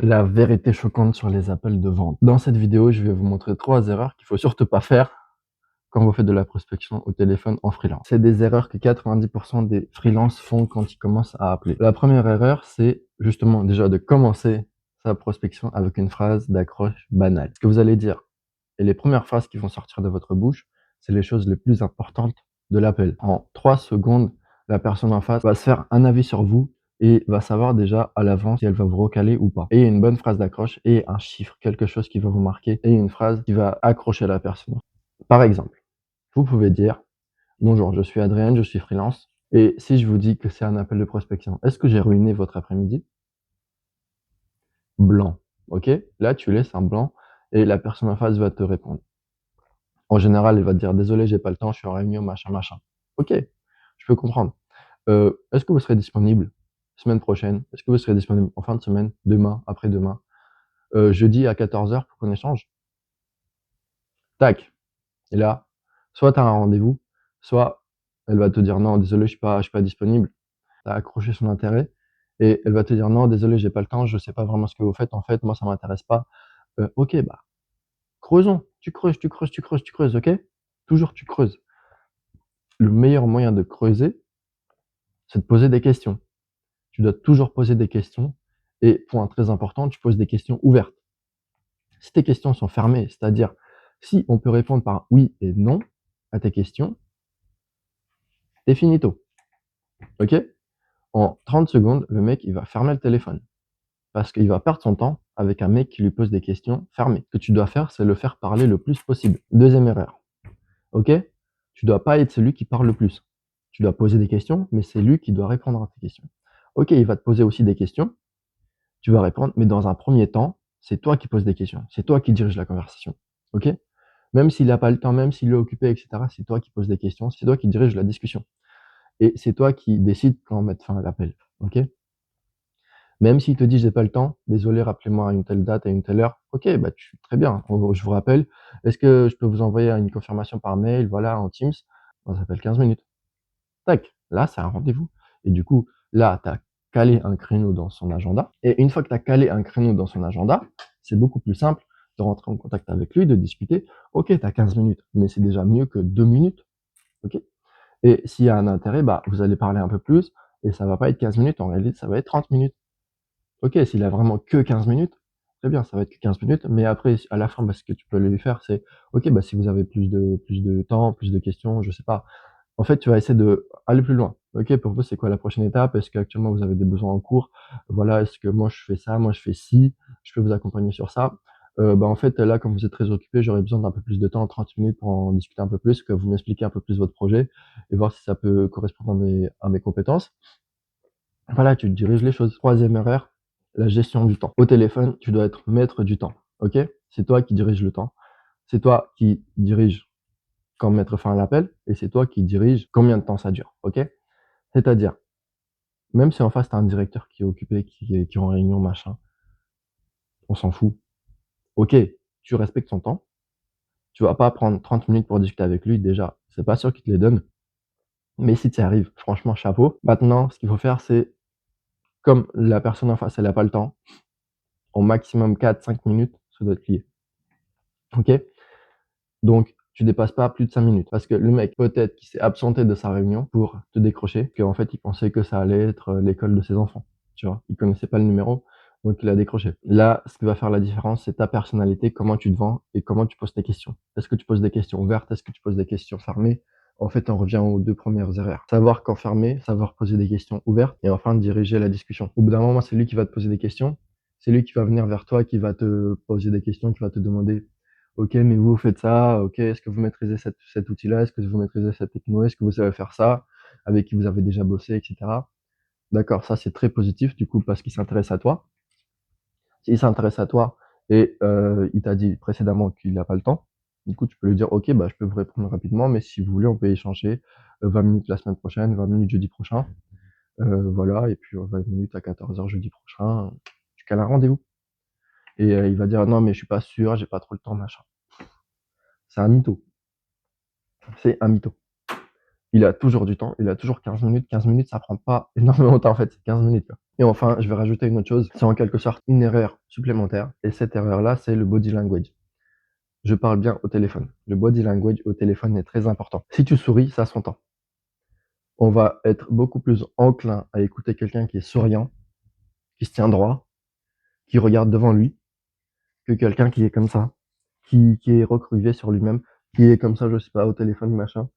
La vérité choquante sur les appels de vente. Dans cette vidéo, je vais vous montrer 3 erreurs qu'il faut surtout pas faire quand vous faites de la prospection au téléphone en freelance. C'est des erreurs que 90 des freelances font quand ils commencent à appeler. La première erreur, c'est justement déjà de commencer sa prospection avec une phrase d'accroche banale. Ce que vous allez dire et les premières phrases qui vont sortir de votre bouche, c'est les choses les plus importantes de l'appel. En 3 secondes, la personne en face va se faire un avis sur vous et va savoir déjà à l'avance si elle va vous recaler ou pas. Et une bonne phrase d'accroche et un chiffre, quelque chose qui va vous marquer et une phrase qui va accrocher la personne. Par exemple, vous pouvez dire: «Bonjour, je suis Adrien, je suis freelance et si je vous dis que c'est un appel de prospection, est-ce que j'ai ruiné votre après-midi?» Blanc, OK? Là, tu laisses un blanc et la personne en face va te répondre. En général, elle va te dire: «Désolé, j'ai pas le temps, je suis en réunion, machin, machin». OK, je peux comprendre. Est-ce que vous serez disponible semaine prochaine? Est-ce que vous serez disponible en fin de semaine, demain, après-demain, jeudi à 14h pour qu'on échange? Tac, et là, soit tu as un rendez-vous, soit elle va te dire: «Non, désolé, je suis pas disponible». Tu as accroché son intérêt et elle va te dire: «Non, désolé, j'ai pas le temps, je sais pas vraiment ce que vous faites en fait, moi ça m'intéresse pas». OK, bah, creusons, tu creuses, tu creuses, tu creuses, tu creuses, OK? Toujours tu creuses. Le meilleur moyen de creuser, c'est de poser des questions. Tu dois toujours poser des questions et point très important, tu poses des questions ouvertes. Si tes questions sont fermées, c'est-à-dire si on peut répondre par oui et non à tes questions, c'est finito, OK? En 30 secondes, le mec, il va fermer le téléphone parce qu'il va perdre son temps avec un mec qui lui pose des questions fermées. Ce que tu dois faire, c'est le faire parler le plus possible. Deuxième erreur, OK? Tu dois pas être celui qui parle le plus. Tu dois poser des questions, mais c'est lui qui doit répondre à tes questions. OK, il va te poser aussi des questions, tu vas répondre, mais dans un premier temps, c'est toi qui poses des questions. C'est toi qui dirige la conversation. OK? Même s'il a pas le temps, même s'il est occupé et cetera, c'est toi qui poses des questions, c'est toi qui dirige la discussion et c'est toi qui décides quand mettre fin à l'appel. OK? Même s'il te dit: «J'ai pas le temps, désolé, rappelez-moi à une telle date, à une telle heure». OK, bah, très bien, je vous rappelle. Est-ce que je peux vous envoyer une confirmation par mail, voilà, en Teams? Ça s'appelle 15 minutes. Tac, là, c'est un rendez-vous et du coup, là, tu as calé un créneau dans son agenda et une fois que tu as calé un créneau dans son agenda, c'est beaucoup plus simple de rentrer en contact avec lui, de discuter. OK, tu as 15 minutes, mais c'est déjà mieux que 2 minutes, OK? Et s'il y a un intérêt, bah, vous allez parler un peu plus et ça va pas être 15 minutes, en réalité, ça va être 30 minutes. OK, s'il a vraiment que 15 minutes, très bien, ça va être que 15 minutes, mais après, à la fin, bah, ce que tu peux lui faire, c'est: «OK, bah, si vous avez plus de temps, plus de questions, je sais pas». En fait, tu vas essayer d'aller plus loin. OK, pour vous, c'est quoi la prochaine étape? Est-ce qu'actuellement vous avez des besoins en cours? Voilà, est-ce que moi je fais ça, moi je fais ci, je peux vous accompagner sur ça? Bah, en fait, là, comme vous êtes très occupé, j'aurais besoin d'un peu plus de temps, 30 minutes pour en discuter un peu plus, que vous m'expliquiez un peu plus votre projet et voir si ça peut correspondre à mes compétences. Voilà, tu diriges les choses. Troisième erreur, la gestion du temps. Au téléphone, tu dois être maître du temps, OK? C'est toi qui diriges le temps. C'est toi qui dirige quand mettre fin à l'appel et c'est toi qui dirige combien de temps ça dure, OK? C'est-à-dire, même si en face tu as un directeur qui est occupé, qui est en réunion, machin, on s'en fout. OK, tu respectes son temps, tu vas pas prendre 30 minutes pour discuter avec lui, déjà, c'est pas sûr qu'il te les donne, mais si tu y arrives, franchement chapeau. Maintenant, ce qu'il faut faire, c'est comme la personne en face, elle a pas le temps, au maximum 4-5 minutes, ça doit être plié, OK? Donc tu dépasses pas plus de 5 minutes parce que le mec, peut-être qu'il s'est absenté de sa réunion pour te décrocher, qu'en fait, il pensait que ça allait être, l'école de ses enfants, tu vois? Il connaissait pas le numéro, donc il a décroché. Là, ce qui va faire la différence, c'est ta personnalité, comment tu te vends et comment tu poses tes questions. Est-ce que tu poses des questions ouvertes? Est-ce que tu poses des questions fermées? En fait, on revient aux 2 premières erreurs. Savoir quand fermer, savoir poser des questions ouvertes et enfin diriger la discussion. Au bout d'un moment, c'est lui qui va te poser des questions, c'est lui qui va venir vers toi, qui va te poser des questions, qui va te demander: OK, mais vous faites ça, OK, est-ce que vous maîtrisez cet outil-là? Est-ce que vous maîtrisez cette techno? Est-ce que vous savez faire ça? Avec qui vous avez déjà bossé et cetera. D'accord, ça c'est très positif du coup parce qu'il s'intéresse à toi. S'il s'intéresse à toi et il t'a dit précédemment qu'il a pas le temps, du coup tu peux lui dire: «OK, bah, je peux vous répondre rapidement, mais si vous voulez on peut échanger, 20 minutes la semaine prochaine, 20 minutes jeudi prochain, voilà et puis, 20 minutes à 14h jeudi prochain, tu cales un rendez-vous» et il va dire: «Non mais je suis pas sûr, j'ai pas trop le temps, machin». C'est un mytho, c'est un mytho. Il a toujours du temps, il a toujours 15 minutes. 15 minutes, ça prend pas énormément de temps en fait, c'est 15 minutes, quoi. Et enfin, je vais rajouter une autre chose, c'est en quelque sorte une erreur supplémentaire et cette erreur-là, c'est le body language. Je parle bien au téléphone. Le body language au téléphone est très important. Si tu souris, ça s'entend. On va être beaucoup plus enclin à écouter quelqu'un qui est souriant, qui se tient droit, qui regarde devant lui, que quelqu'un qui est comme ça, qui est recroquevillé sur lui-même, qui est comme ça, je sais pas, au téléphone, machin,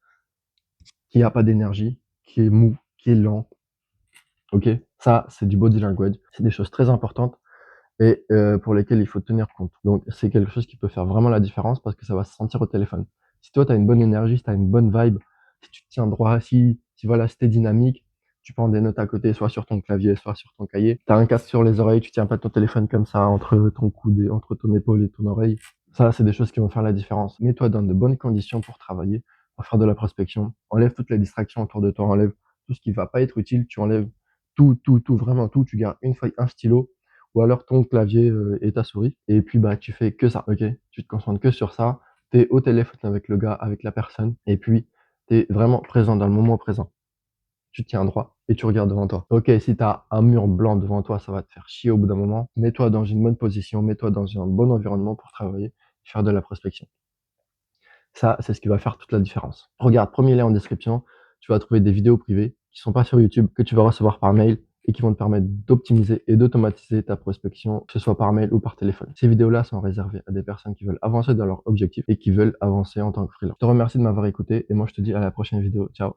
qui a pas d'énergie, qui est mou, qui est lent. Ok? Ça, c'est du body language. C'est des choses très importantes et pour lesquelles il faut tenir compte. Donc, c'est quelque chose qui peut faire vraiment la différence parce que ça va se sentir au téléphone. Si toi, tu as une bonne énergie, si tu as une bonne vibe, si tu te tiens droit, si voilà, si tu dynamique, tu prends des notes à côté, soit sur ton clavier, soit sur ton cahier. Tu as un casque sur les oreilles, tu tiens pas ton téléphone comme ça entre ton coude et entre ton épaule et ton oreille. Ça, c'est des choses qui vont faire la différence. Mets-toi dans de bonnes conditions pour travailler, pour faire de la prospection. Enlève toutes les distractions autour de toi, enlève tout ce qui va pas être utile, tu enlèves tout, vraiment tout. Tu gardes une feuille, un stylo, ou alors ton clavier et ta souris. Et puis bah tu fais que ça, ok? Tu te concentres que sur ça. T'es au téléphone avec le gars, avec la personne, et puis t'es vraiment présent dans le moment présent. Tu te tiens droit et tu regardes devant toi. Ok, si t'as un mur blanc devant toi, ça va te faire chier au bout d'un moment. Mets-toi dans une bonne position, mets-toi dans un bon environnement pour travailler, faire de la prospection. Ça, c'est ce qui va faire toute la différence. Regarde, premier lien en description, tu vas trouver des vidéos privées qui sont pas sur YouTube, que tu vas recevoir par mail et qui vont te permettre d'optimiser et d'automatiser ta prospection, que ce soit par mail ou par téléphone. Ces vidéos-là sont réservées à des personnes qui veulent avancer dans leur objectif et qui veulent avancer en tant que freelance. Je te remercie de m'avoir écouté et moi je te dis à la prochaine vidéo. Ciao.